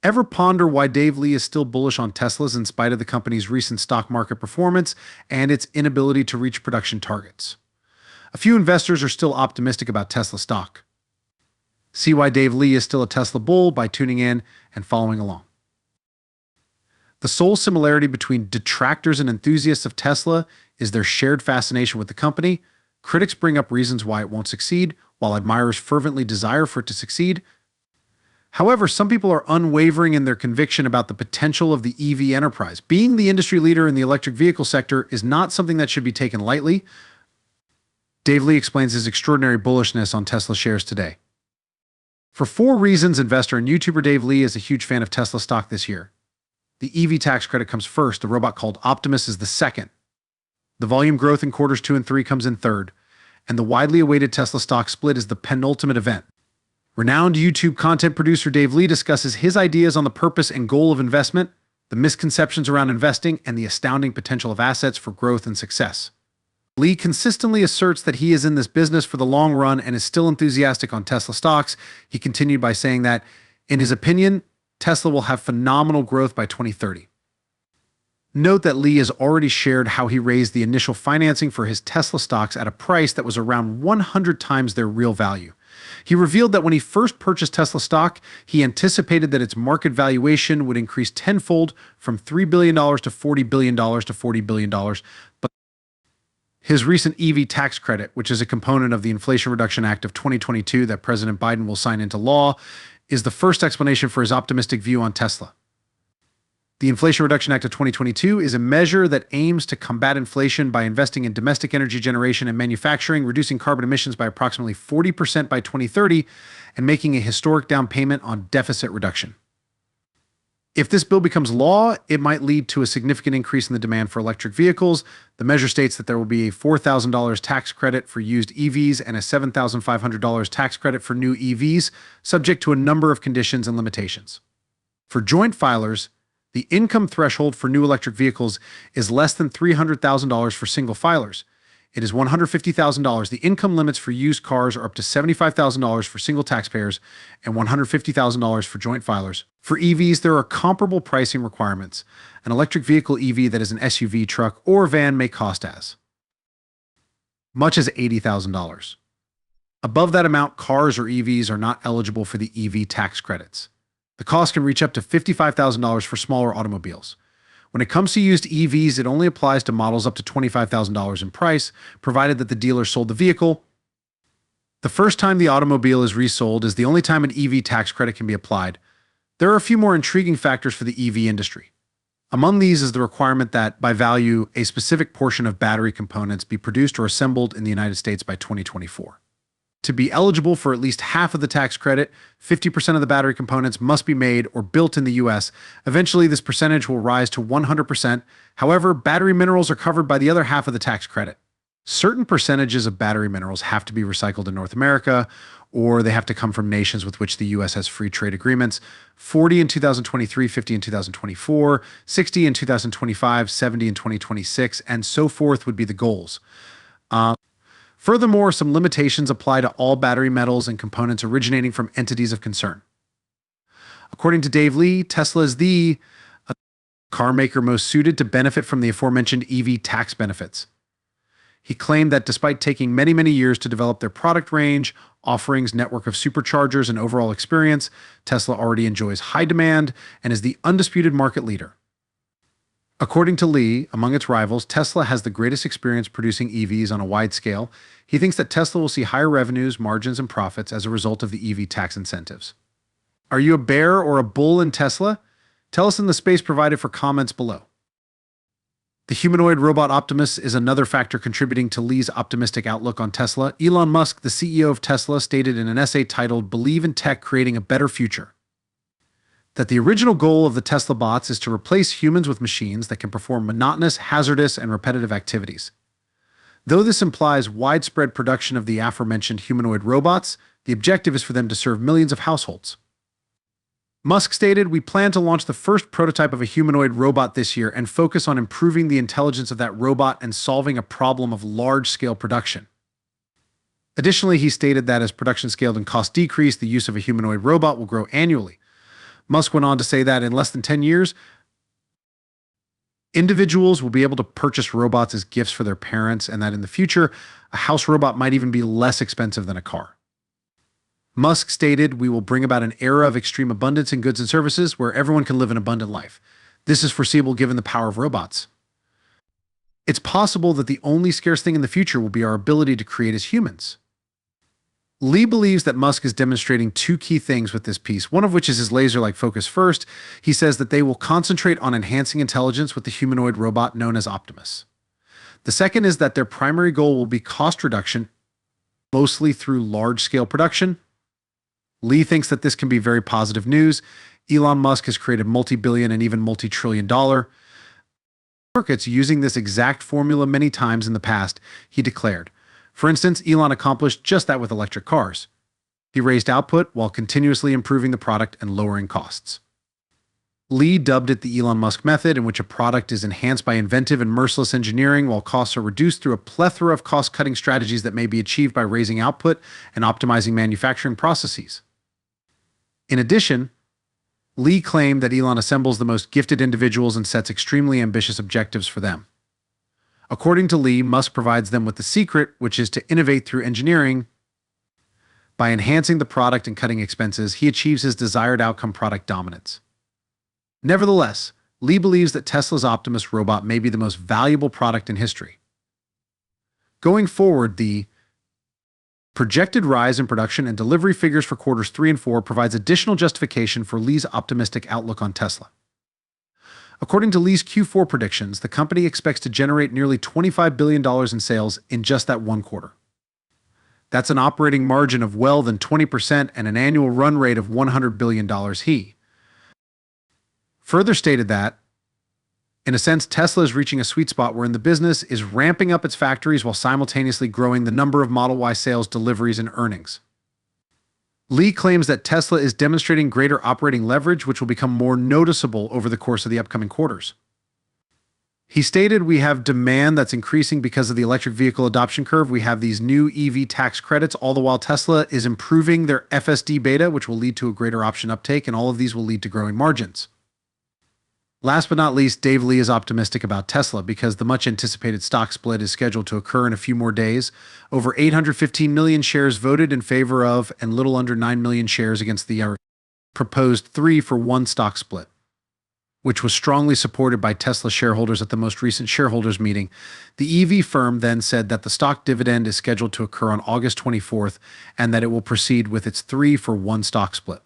Ever ponder why Dave Lee is still bullish on Teslas in spite of the company's recent stock market performance and its inability to reach production targets? A few investors are still optimistic about Tesla stock. See why Dave Lee is still a Tesla bull by tuning in and following along. The sole similarity between detractors and enthusiasts of Tesla is their shared fascination with the company. Critics bring up reasons why it won't succeed, while admirers fervently desire for it to succeed. However, some people are unwavering in their conviction about the potential of the EV enterprise. Being the industry leader in the electric vehicle sector is not something that should be taken lightly. Dave Lee explains his extraordinary bullishness on Tesla shares today. For 4 reasons, investor and YouTuber Dave Lee is a huge fan of Tesla stock this year. The EV tax credit comes first, the robot called Optimus is the second. The volume growth in quarters 2 and 3 comes in third, and the widely awaited Tesla stock split is the penultimate event. Renowned YouTube content producer Dave Lee discusses his ideas on the purpose and goal of investment, the misconceptions around investing, and the astounding potential of assets for growth and success. Lee consistently asserts that he is in this business for the long run and is still enthusiastic on Tesla stocks. He continued by saying that, in his opinion, Tesla will have phenomenal growth by 2030. Note that Lee has already shared how he raised the initial financing for his Tesla stocks at a price that was around 100 times their real value. He revealed that when he first purchased Tesla stock, he anticipated that its market valuation would increase tenfold from $3 billion to $40 billion to $40 billion, but his recent EV tax credit, which is a component of the Inflation Reduction Act of 2022 that President Biden will sign into law, is the first explanation for his optimistic view on Tesla. The Inflation Reduction Act of 2022 is a measure that aims to combat inflation by investing in domestic energy generation and manufacturing, reducing carbon emissions by approximately 40% by 2030, and making a historic down payment on deficit reduction. If this bill becomes law, it might lead to a significant increase in the demand for electric vehicles. The measure states that there will be a $4,000 tax credit for used EVs and a $7,500 tax credit for new EVs, subject to a number of conditions and limitations. For joint filers, the income threshold for new electric vehicles is less than $300,000 for single filers. It is $150,000. The income limits for used cars are up to $75,000 for single taxpayers and $150,000 for joint filers. For EVs, there are comparable pricing requirements. An electric vehicle EV that is an SUV, truck, or van may cost as much as $80,000. Above that amount, cars or EVs are not eligible for the EV tax credits. The cost can reach up to $55,000 for smaller automobiles. When it comes to used EVs, it only applies to models up to $25,000 in price, provided that the dealer sold the vehicle. The first time the automobile is resold is the only time an EV tax credit can be applied. There are a few more intriguing factors for the EV industry. Among these is the requirement that, by value, a specific portion of battery components be produced or assembled in the United States by 2024. To be eligible for at least half of the tax credit, 50% of the battery components must be made or built in the US. Eventually, this percentage will rise to 100%. However, battery minerals are covered by the other half of the tax credit. Certain percentages of battery minerals have to be recycled in North America, or they have to come from nations with which the US has free trade agreements. 40 in 2023, 50 in 2024, 60 in 2025, 70 in 2026, and so forth would be the goals. Furthermore, some limitations apply to all battery metals and components originating from entities of concern. According to Dave Lee, Tesla is the car maker most suited to benefit from the aforementioned EV tax benefits. He claimed that despite taking many years to develop their product range, offerings, network of superchargers, and overall experience, Tesla already enjoys high demand and is the undisputed market leader. According to Lee, among its rivals, Tesla has the greatest experience producing EVs on a wide scale. He thinks that Tesla will see higher revenues, margins, and profits as a result of the EV tax incentives. Are you a bear or a bull in Tesla? Tell us in the space provided for comments below. The humanoid robot Optimus is another factor contributing to Lee's optimistic outlook on Tesla. Elon Musk, the CEO of Tesla, stated in an essay titled "Believe in Tech Creating a Better Future" that the original goal of the Tesla bots is to replace humans with machines that can perform monotonous, hazardous, and repetitive activities. Though this implies widespread production of the aforementioned humanoid robots, the objective is for them to serve millions of households. Musk stated, "We plan to launch the first prototype of a humanoid robot this year and focus on improving the intelligence of that robot and solving a problem of large-scale production." Additionally, he stated that as production scaled and costs decrease, the use of a humanoid robot will grow annually. Musk went on to say that in less than 10 years, individuals will be able to purchase robots as gifts for their parents, and that in the future, a house robot might even be less expensive than a car. Musk stated, "We will bring about an era of extreme abundance in goods and services where everyone can live an abundant life. This is foreseeable given the power of robots. It's possible that the only scarce thing in the future will be our ability to create as humans." Lee believes that Musk is demonstrating two key things with this piece, one of which is his laser-like focus. First, he says that they will concentrate on enhancing intelligence with the humanoid robot known as Optimus. The second is that their primary goal will be cost reduction, mostly through large-scale production. Lee thinks that this can be very positive news. Elon Musk has created multi-billion and even multi-trillion-dollar markets using this exact formula many times in the past, he declared. For instance, Elon accomplished just that with electric cars. He raised output while continuously improving the product and lowering costs. Lee dubbed it the Elon Musk method, in which a product is enhanced by inventive and merciless engineering while costs are reduced through a plethora of cost-cutting strategies that may be achieved by raising output and optimizing manufacturing processes. In addition, Lee claimed that Elon assembles the most gifted individuals and sets extremely ambitious objectives for them. According to Lee, Musk provides them with the secret, which is to innovate through engineering. By enhancing the product and cutting expenses, he achieves his desired outcome: product dominance. Nevertheless, Lee believes that Tesla's Optimus robot may be the most valuable product in history. Going forward, the projected rise in production and delivery figures for quarters 3 and 4 provides additional justification for Lee's optimistic outlook on Tesla. According to Lee's Q4 predictions, the company expects to generate nearly $25 billion in sales in just that one quarter. That's an operating margin of well than 20% and an annual run rate of $100 billion. He further stated that, in a sense, Tesla is reaching a sweet spot wherein the business is ramping up its factories while simultaneously growing the number of Model Y sales, deliveries, and earnings. Lee claims that Tesla is demonstrating greater operating leverage, which will become more noticeable over the course of the upcoming quarters. He stated, "We have demand that's increasing because of the electric vehicle adoption curve. We have these new EV tax credits, all the while Tesla is improving their FSD beta, which will lead to a greater option uptake, and all of these will lead to growing margins." Last but not least, Dave Lee is optimistic about Tesla because the much-anticipated stock split is scheduled to occur in a few more days. Over 815 million shares voted in favor of and little under 9 million shares against the proposed 3-for-1 stock split, which was strongly supported by Tesla shareholders at the most recent shareholders meeting. The EV firm then said that the stock dividend is scheduled to occur on August 24th and that it will proceed with its 3-for-1 stock split.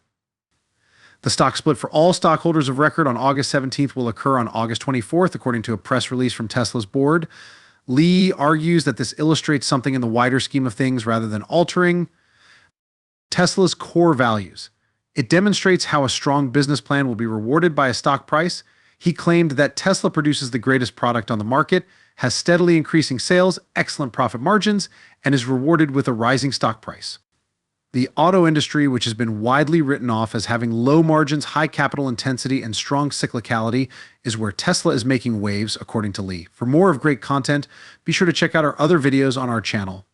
The stock split for all stockholders of record on August 17th will occur on August 24th, according to a press release from Tesla's board. Lee argues that this illustrates something in the wider scheme of things rather than altering Tesla's core values. It demonstrates how a strong business plan will be rewarded by a stock price. He claimed that Tesla produces the greatest product on the market, has steadily increasing sales, excellent profit margins, and is rewarded with a rising stock price. The auto industry, which has been widely written off as having low margins, high capital intensity, and strong cyclicality, is where Tesla is making waves, according to Lee. For more of great content, be sure to check out our other videos on our channel.